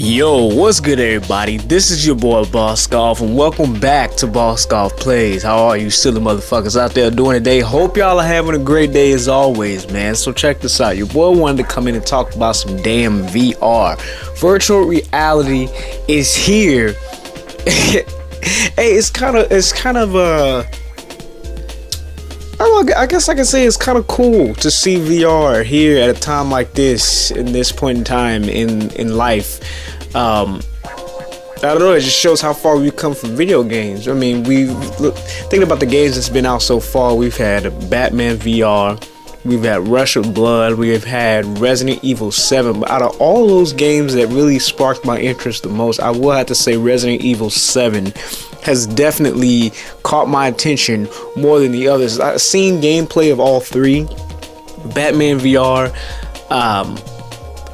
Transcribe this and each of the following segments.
Yo, what's good everybody? This is your boy Boss Golf and welcome back to Boss Golf Plays. How are you silly motherfuckers out there doing today? Hope y'all are having a great day as always, man. So check this out. Your boy wanted to come in and talk about some damn VR. Virtual reality is here. Hey, it's kind of I guess I can say it's kind of cool to see VR here at a time like this, in this point in time in life. I don't know, it just shows how far we've come from video games. I mean, thinking about the games that's been out so far, we've had Batman VR, we've had Rush of Blood, we've had Resident Evil 7, but out of all those games that really sparked my interest the most, I will have to say Resident Evil 7 has definitely caught my attention more than the others. I've seen gameplay of all three. Batman VR,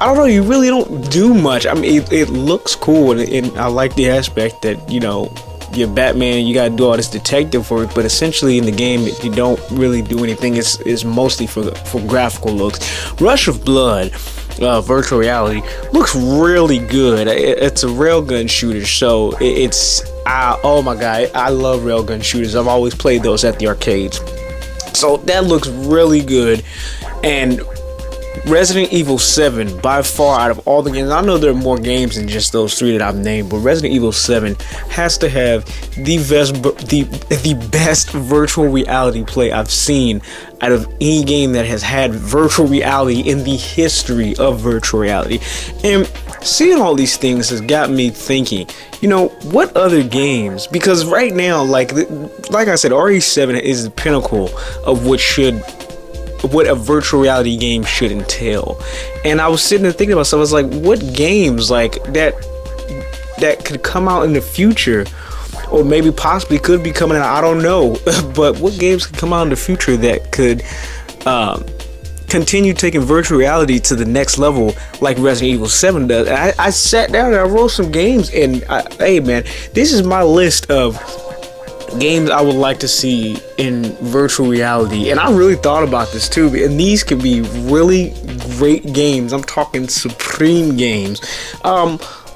I don't know, you really don't do much. I mean, it looks cool, and I like the aspect that, you know, you're Batman, you gotta do all this detective work, but essentially in the game, you don't really do anything. It's mostly for graphical looks. Rush of Blood, virtual reality, looks really good. It's a railgun shooter, so oh my god, I love railgun shooters. I've always played those at the arcades, so that looks really good. And Resident Evil 7, by far, out of all the games, I know there are more games than just those three that I've named, but Resident Evil 7 has to have the best virtual reality play I've seen out of any game that has had virtual reality in the history of virtual reality. And seeing all these things has got me thinking, you know, what other games? Because right now, like I said, RE7 is the pinnacle of what a virtual reality game should entail. And I was sitting there thinking to myself, I was like, what games like that could come out in the future, or maybe possibly could be coming out, I don't know. But what games could come out in the future that could continue taking virtual reality to the next level like Resident Evil 7 does? And I sat down and I wrote some games, and hey man, this is my list of games I would like to see in virtual reality. And I really thought about this too, and these could be really great games. I'm talking supreme games.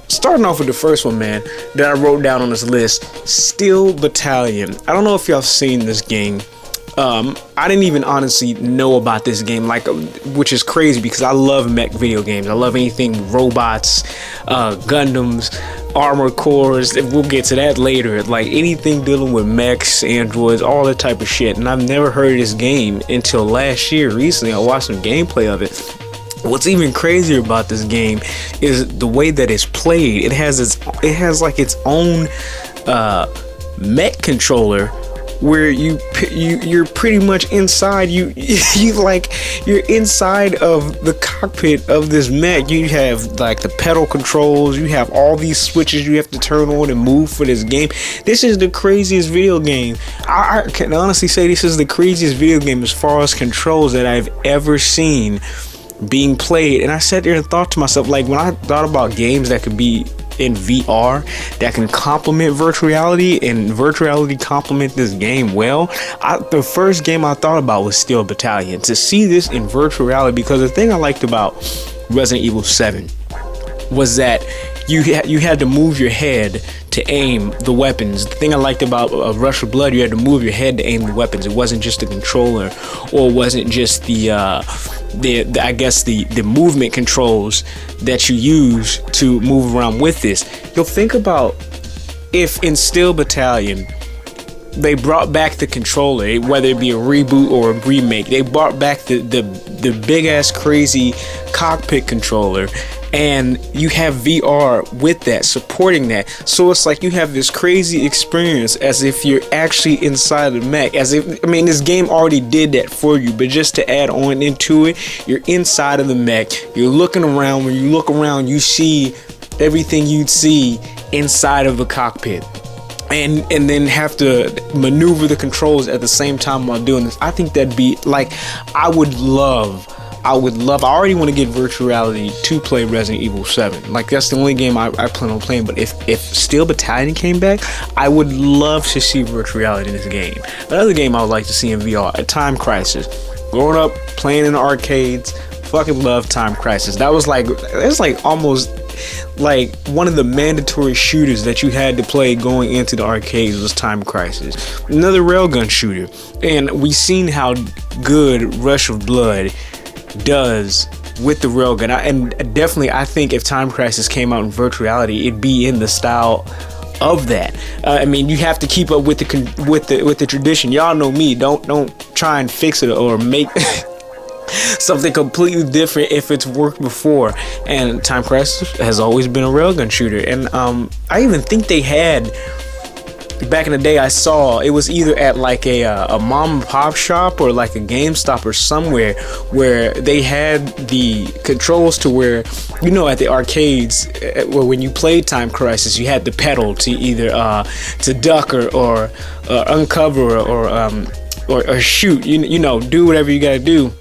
Starting off with the first one, man, that I wrote down on this list, Steel Battalion. I don't know if y'all seen this game. I didn't even honestly know about this game, which is crazy because I love mech video games. I love anything robots, Gundams, armored cores. We'll get to that later. Like anything dealing with mechs, androids, all that type of shit. And I've never heard of this game until last year. Recently, I watched some gameplay of it. What's even crazier about this game is the way that it's played. It has its own mech controller, where you're pretty much inside, you're inside of the cockpit of this mech. You have like the pedal controls, you have all these switches you have to turn on and move for this game. This is the craziest video game. I can honestly say this is the craziest video game as far as controls that I've ever seen being played. And I sat there and thought to myself, like, when I thought about games that could be in VR that can complement virtual reality, and virtual reality complement this game well, the first game I thought about was Steel Battalion. To see this in virtual reality, because the thing I liked about Resident Evil 7 was that you had to move your head to aim the weapons. The thing I liked about Rush of Blood, you had to move your head to aim the weapons. It wasn't just the controller, or it wasn't just the movement controls that you use to move around with this. You'll think about if in Steel Battalion they brought back the controller, whether it be a reboot or a remake. They brought back the big ass crazy cockpit controller, and you have VR with that, supporting that. So it's like you have this crazy experience as if you're actually inside the mech. This game already did that for you, but just to add on into it, you're inside of the mech, you're looking around. When you look around, you see everything you'd see inside of the cockpit. And then have to maneuver the controls at the same time while doing this. I think that'd be like, I would love, I already want to get virtual reality to play Resident Evil 7. Like, that's the only game I plan on playing. But if Steel Battalion came back, I would love to see virtual reality in this game. Another game I would like to see in VR, a Time Crisis. Growing up, playing in the arcades, fucking love Time Crisis. That was like, it's like almost like one of the mandatory shooters that you had to play going into the arcades was Time Crisis, another railgun shooter. And we seen how good Rush of Blood does with the railgun. And definitely, I think if Time Crisis came out in virtual reality, it'd be in the style of that. I mean, you have to keep up with the tradition. Y'all know me. Don't try and fix it or make something completely different if it's worked before. And Time Crisis has always been a railgun shooter. And I even think they had, back in the day, I saw it was either at like a mom and pop shop or like a GameStop or somewhere, where they had the controls to where, you know, at the arcades, where when you played Time Crisis, you had the pedal to either to duck or uncover or shoot, you know, do whatever you gotta do.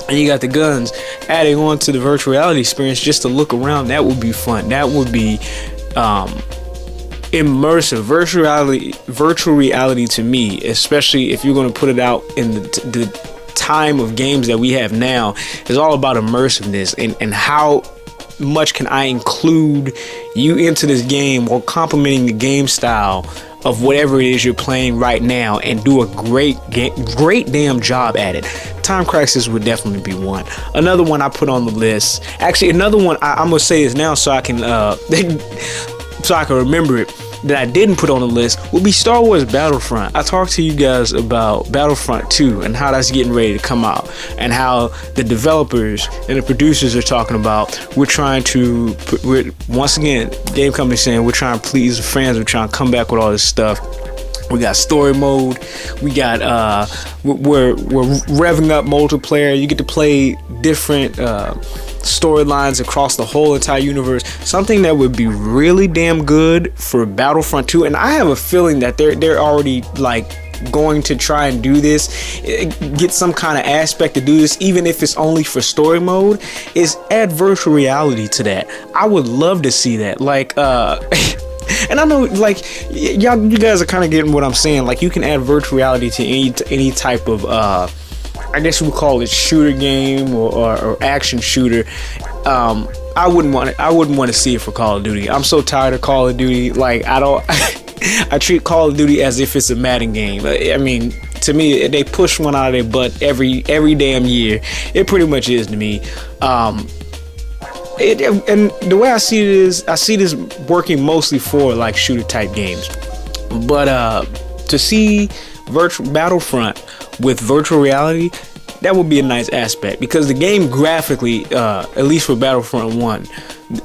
And you got the guns. Adding on to the virtual reality experience just to look around, that would be fun. That would be immersive. Virtual reality to me, especially if you're going to put it out in the time of games that we have now, is all about immersiveness and how much can I include you into this game while complementing the game style of whatever it is you're playing right now, and do a great damn job at it. Time Crisis would definitely be one. Another one I put on the list, actually another one I'm gonna say this now so I can remember it, that I didn't put on the list, would be Star Wars Battlefront. I talked to you guys about Battlefront 2 and how that's getting ready to come out, and how the developers and the producers are talking about, once again, game company saying we're trying to please the fans, we're trying to come back with all this stuff. We got story mode, we got we're revving up multiplayer. You get to play different storylines across the whole entire universe. Something that would be really damn good for Battlefront 2, and I have a feeling that they're already like going to try and do this, get some kind of aspect to do this, even if it's only for story mode, is add virtual reality to that. I would love to see that. Like and I know, like, you guys are kind of getting what I'm saying. Like, you can add virtual reality to any type of I guess we would call it shooter game or action shooter. I wouldn't want to see it for Call of Duty. I'm so tired of Call of Duty. Like, I treat Call of Duty as if it's a Madden game. I mean, to me, they push one out of their butt every damn year. It pretty much is to me. And the way I see it is, I see this working mostly for like shooter type games. But to see Battlefront with virtual reality, that would be a nice aspect, because the game graphically, at least for Battlefront 1,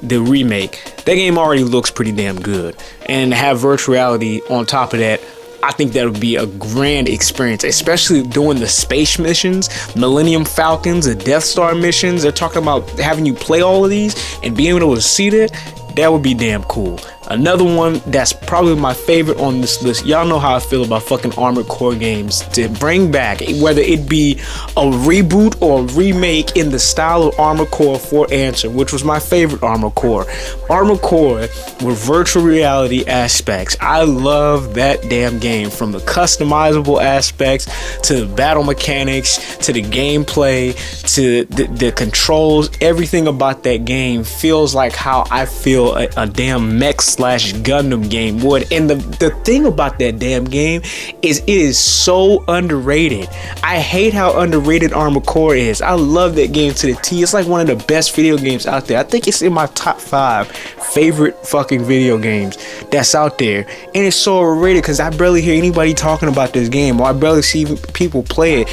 the remake, that game already looks pretty damn good. And to have virtual reality on top of that, I think that would be a grand experience, especially doing the space missions, Millennium Falcons, the Death Star missions. They're talking about having you play all of these and being able to see that. That would be damn cool. Another one that's probably my favorite on this list. Y'all know how I feel about fucking Armored Core games. To bring back, whether it be a reboot or a remake in the style of Armored Core 4 Answer, which was my favorite Armored Core. Armored Core with virtual reality aspects. I love that damn game, from the customizable aspects to the battle mechanics to the gameplay to the controls. Everything about that game feels like how I feel a damn mech/Gundam game would. And the thing about that damn game is it is so underrated. I hate how underrated Armored Core is. I love that game to the T. It's like one of the best video games out there. I think it's in my top 5 favorite fucking video games that's out there. And it's so overrated because I barely hear anybody talking about this game, or I barely see people play it.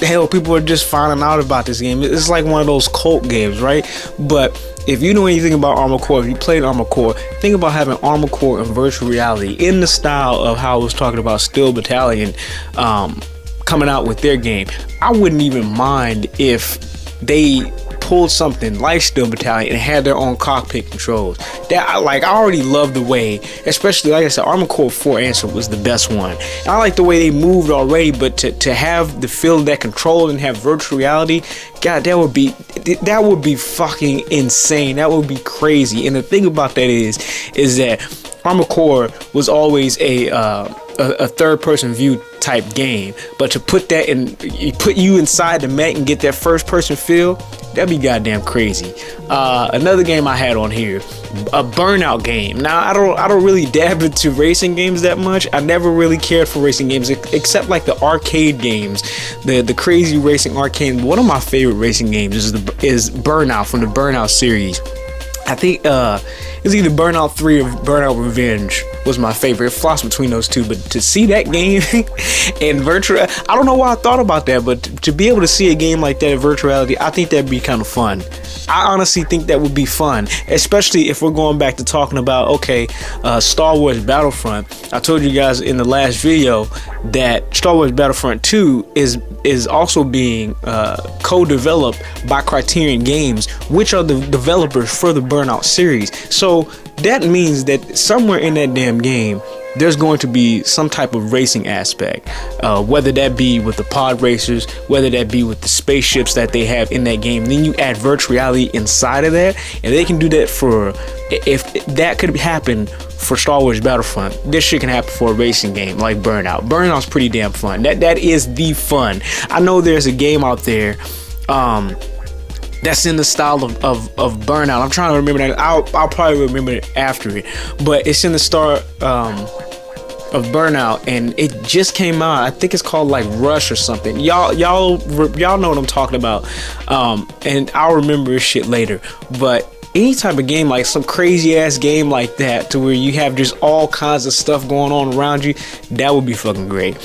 Hell, people are just finding out about this game. It's like one of those cult games, right? But if you know anything about Armored Core, if you played Armored Core, think about having Armored Core in virtual reality in the style of how I was talking about Steel Battalion coming out with their game. I wouldn't even mind if they pulled something like Steel Battalion and had their own cockpit controls. That I already love the way, especially like I said, Armored Core 4 Answer was the best one. And I like the way they moved already, but to have the feel of that control and have virtual reality, God, that would be fucking insane. That would be crazy. And the thing about that is that Armored Core was always a a third person view type game, but to put that in, put you inside the mech and get that first person feel, that'd be goddamn crazy. Another game I had on here, a Burnout game. Now I don't really dab into racing games that much. I never really cared for racing games except like the arcade games, the crazy racing arcade. One of my favorite racing games is Burnout from the Burnout series. I think it's either Burnout 3 or Burnout Revenge was my favorite. It flops between those two, but to see that game in virtual, I don't know why I thought about that, but to be able to see a game like that in virtuality, I think that'd be kind of fun. I honestly think that would be fun, especially if we're going back to talking about, okay, Star Wars Battlefront. I told you guys in the last video that Star Wars Battlefront 2 is also being co-developed by Criterion Games, which are the developers for the Burnout series. So that means that somewhere in that damn game, there's going to be some type of racing aspect, whether that be with the pod racers, whether that be with the spaceships that they have in that game. Then you add virtual reality inside of that, and they can do that for, if that could happen for Star Wars Battlefront, this shit can happen for a racing game like Burnout. Burnout's pretty damn fun. That is the fun. I know there's a game out there that's in the style of Burnout. I'm trying to remember that. I'll probably remember it after it, but it's in the start of Burnout, and it just came out. I think it's called like Rush or something. Y'all know what I'm talking about, and I'll remember this shit later. But any type of game, like some crazy ass game like that, to where you have just all kinds of stuff going on around you, that would be fucking great.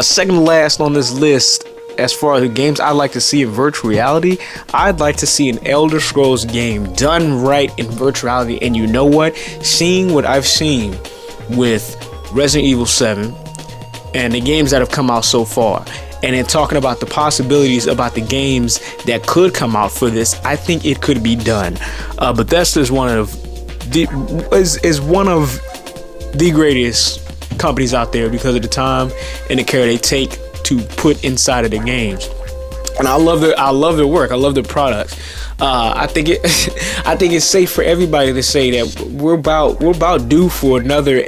Second to last on this list, as far as the games I'd like to see in virtual reality, I'd like to see an Elder Scrolls game done right in virtual reality. And you know what? Seeing what I've seen with Resident Evil 7 and the games that have come out so far, and then talking about the possibilities about the games that could come out for this, I think it could be done. Bethesda is one of the greatest companies out there because of the time and the care they take to put inside of the games, and I love their work. I love their products. I think it's safe for everybody to say that we're about due for another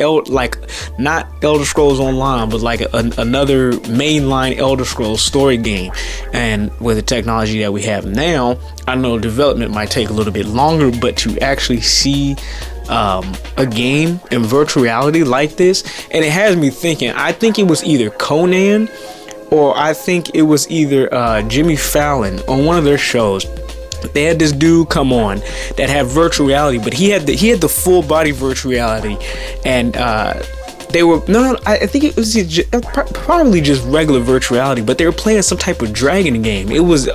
not Elder Scrolls Online, but like another mainline Elder Scrolls story game. And with the technology that we have now, I know development might take a little bit longer, but to actually see a game in virtual reality like this, and it has me thinking. I think it was either Conan, or I think it was either Jimmy Fallon on one of their shows. They had this dude come on that had virtual reality, but he had the full body virtual reality, and they were I think it was probably just regular virtual reality, but they were playing some type of dragon game. It was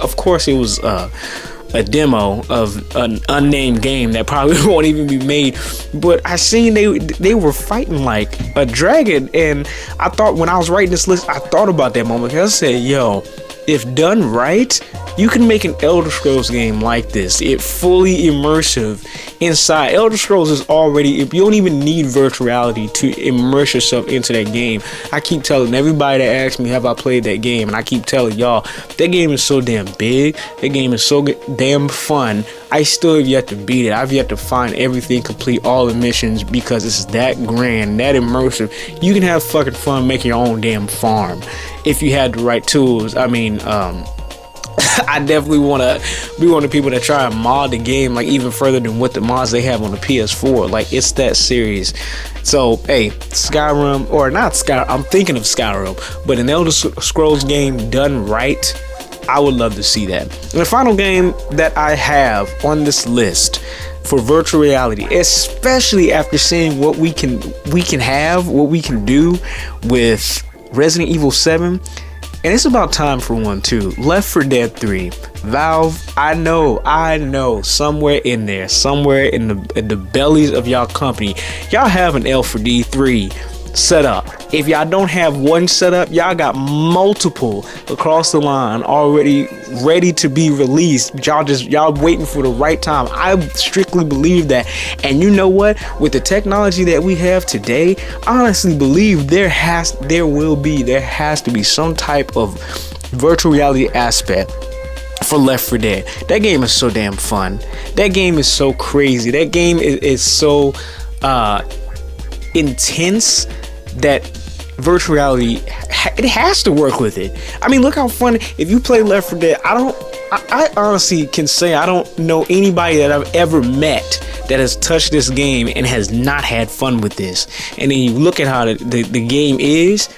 a demo of an unnamed game that probably won't even be made, but I seen they were fighting like a dragon, and I thought, when I was writing this list, I thought about that moment, because I said, yo, if done right, you can make an Elder Scrolls game like this. It fully immersive inside. Elder Scrolls is already, you don't even need virtual reality to immerse yourself into that game. I keep telling everybody that asks me, have I played that game? And I keep telling y'all, that game is so damn big. That game is so damn fun. I still have yet to beat it. I've yet to find everything, complete all the missions, because it's that grand, that immersive. You can have fucking fun making your own damn farm if you had the right tools. I mean, I definitely want to be one of the people that try and mod the game like even further than what the mods they have on the PS4. Like, it's that serious. So hey, Skyrim, or not Skyrim, I'm thinking of Skyrim, but an Elder Scrolls game done right, I would love to see that. And the final game that I have on this list for virtual reality, especially after seeing what we can do with Resident Evil 7, and it's about time for one too. Left 4 Dead 3. Valve, I know, somewhere in there, somewhere in the bellies of y'all company, y'all have an L4D3 set up. If y'all don't have one set up, y'all got multiple across the line already ready to be released. Y'all waiting for the right time. I strictly believe that. And you know what? With the technology that we have today, I honestly believe there has to be some type of virtual reality aspect for Left 4 Dead. That game is so damn fun. That game is so crazy. That game is so intense that virtual reality, it has to work with it. I mean, look how fun. If you play Left 4 Dead, I honestly can say I don't know anybody that I've ever met that has touched this game and has not had fun with this. And then you look at how the game is,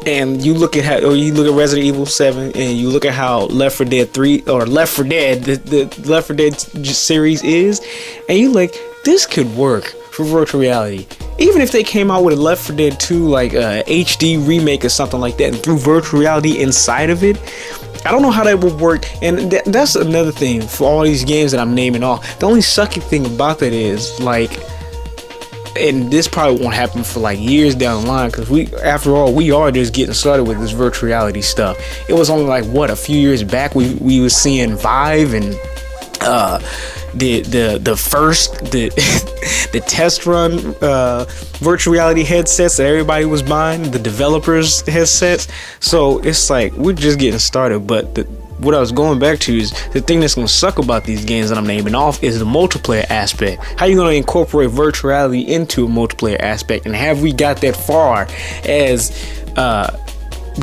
and you look at Resident Evil 7, and you look at how Left 4 Dead 3 or Left 4 Dead, the Left 4 Dead series is, and you like, this could work for virtual reality. Even if they came out with a Left 4 Dead 2 like HD remake or something like that and threw virtual reality inside of it, I don't know how that would work. And that's another thing for all these games that I'm naming off. The only sucky thing about that is, like, and this probably won't happen for like years down the line, because after all, we are just getting started with this virtual reality stuff. It was only like a few years back we were seeing Vive and the test run virtual reality headsets that everybody was buying, the developers headsets. So it's like we're just getting started. But what I was going back to is the thing that's gonna suck about these games that I'm naming off is the multiplayer aspect. How you gonna incorporate virtual reality into a multiplayer aspect? And have we got that far as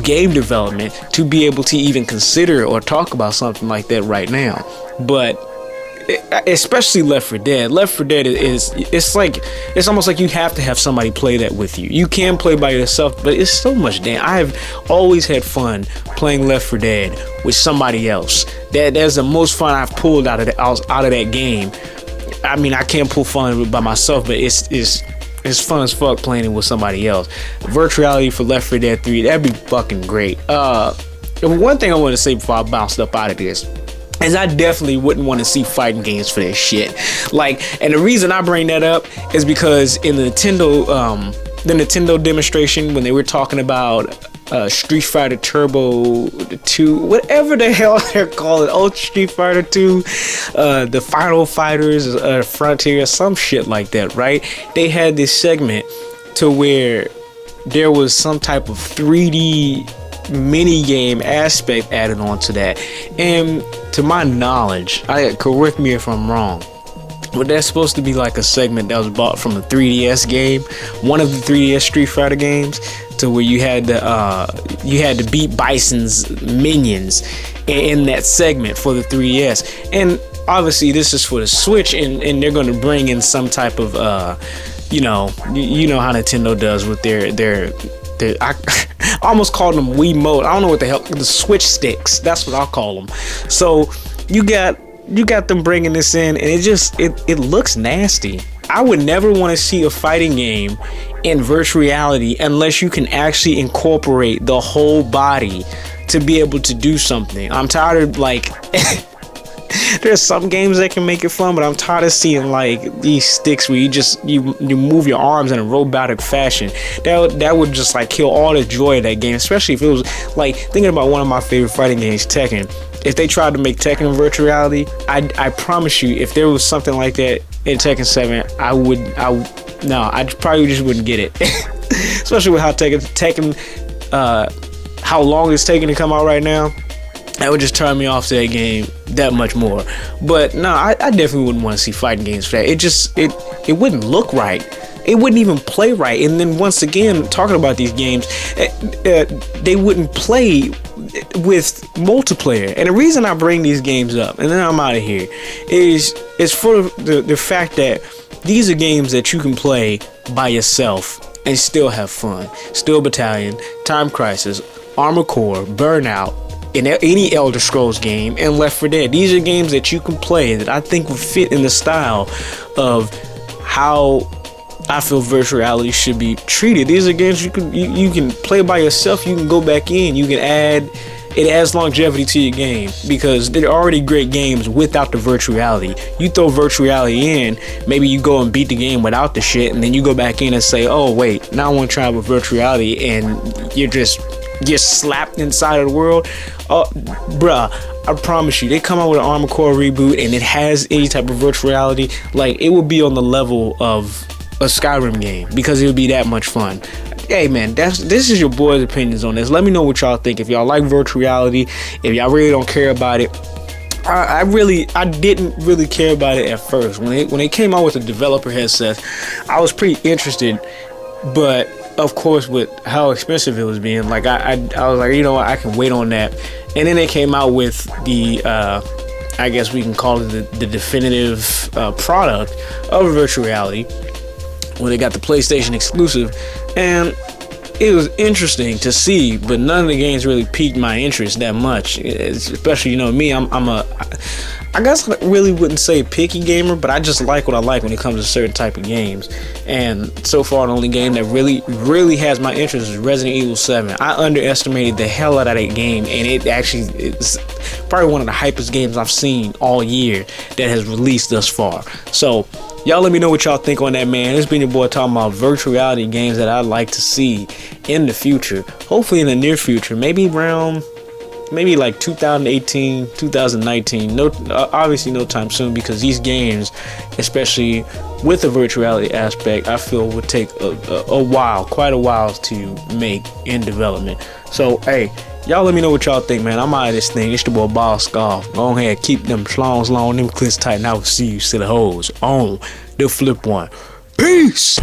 game development to be able to even consider or talk about something like that right now? But especially Left 4 Dead. Left 4 Dead it's almost like you have to have somebody play that with you. You can play by yourself, but it's so much damn. I've always had fun playing Left 4 Dead with somebody else. That's the most fun I've pulled out of that game. I mean, I can't pull fun by myself, but it's fun as fuck playing it with somebody else. Virtual reality for Left 4 Dead 3, that'd be fucking great. One thing I want to say before I bounce up out of this is I definitely wouldn't want to see fighting games for that shit. Like, and the reason I bring that up is because in the Nintendo demonstration, when they were talking about Street Fighter Turbo 2, whatever the hell they're calling, Ultra Street Fighter 2, the Final Fighters, Frontier, some shit like that, right? They had this segment to where there was some type of 3D mini game aspect added on to that, and to my knowledge, correct me if I'm wrong, but that's supposed to be like a segment that was bought from the 3DS game, one of the 3DS Street Fighter games, to where you had to beat Bison's minions in that segment for the 3DS. And obviously this is for the Switch, and they're going to bring in some type of you know how Nintendo does with their I almost called them Wiimote. I don't know what the hell, the Switch sticks. That's what I'll call them. So you got them bringing this in, and it looks nasty. I would never want to see a fighting game in virtual reality unless you can actually incorporate the whole body to be able to do something. I'm tired of like there's some games that can make it fun, but I'm tired of seeing like these sticks where you move your arms in a robotic fashion. That would just like kill all the joy of that game, especially if it was like, thinking about one of my favorite fighting games, Tekken. If they tried to make Tekken virtual reality, I promise you, if there was something like that in Tekken 7, I probably just wouldn't get it. Especially with how Tekken how long it's taking to come out right now. That would just turn me off to that game that much more. But no, I definitely wouldn't want to see fighting games for that. It wouldn't look right. It wouldn't even play right. And then once again, talking about these games, they wouldn't play with multiplayer. And the reason I bring these games up, and then I'm out of here, is for the fact that these are games that you can play by yourself and still have fun. Steel Battalion, Time Crisis, Armored Core, Burnout, in any Elder Scrolls game, and Left 4 Dead. These are games that you can play that I think would fit in the style of how I feel virtual reality should be treated. These are games you can play by yourself. You can go back in. You can it adds longevity to your game, because they're already great games without the virtual reality. You throw virtual reality in, maybe you go and beat the game without the shit, and then you go back in and say, oh wait, now I want to try with virtual reality, and you're slapped inside of the world. Bruh, I promise you, they come out with an Armored Core reboot and it has any type of virtual reality, like, it would be on the level of a Skyrim game, because it would be that much fun. Hey man, this is your boy's opinions on this. Let me know what y'all think. If y'all like virtual reality, if y'all really don't care about it. I didn't really care about it at first. When they came out with the developer headset, I was pretty interested, but of course, with how expensive it was being, like I was like, you know what, I can wait on that. And then they came out with the I guess we can call it the definitive product of virtual reality, when they got the PlayStation exclusive, and it was interesting to see, but none of the games really piqued my interest that much. Especially, you know, me, I guess I really wouldn't say picky gamer, but I just like what I like when it comes to certain type of games. And so far, the only game that really has my interest is Resident Evil 7. I underestimated the hell out of that game, and it's probably one of the hypest games I've seen all year that has released thus far. So y'all let me know what y'all think on that, man. It's been your boy talking about virtual reality games that I'd like to see in the future. Hopefully in the near future, maybe like 2018, 2019. Obviously no time soon, because these games, especially with the virtual reality aspect, I feel would take quite a while to make in development. So hey, y'all let me know what y'all think, man. I'm out of this thing. It's the boy Boss Golf. Go ahead, keep them schlongs long, them clits tight, and I will see you silly hoes on the flip one. Peace.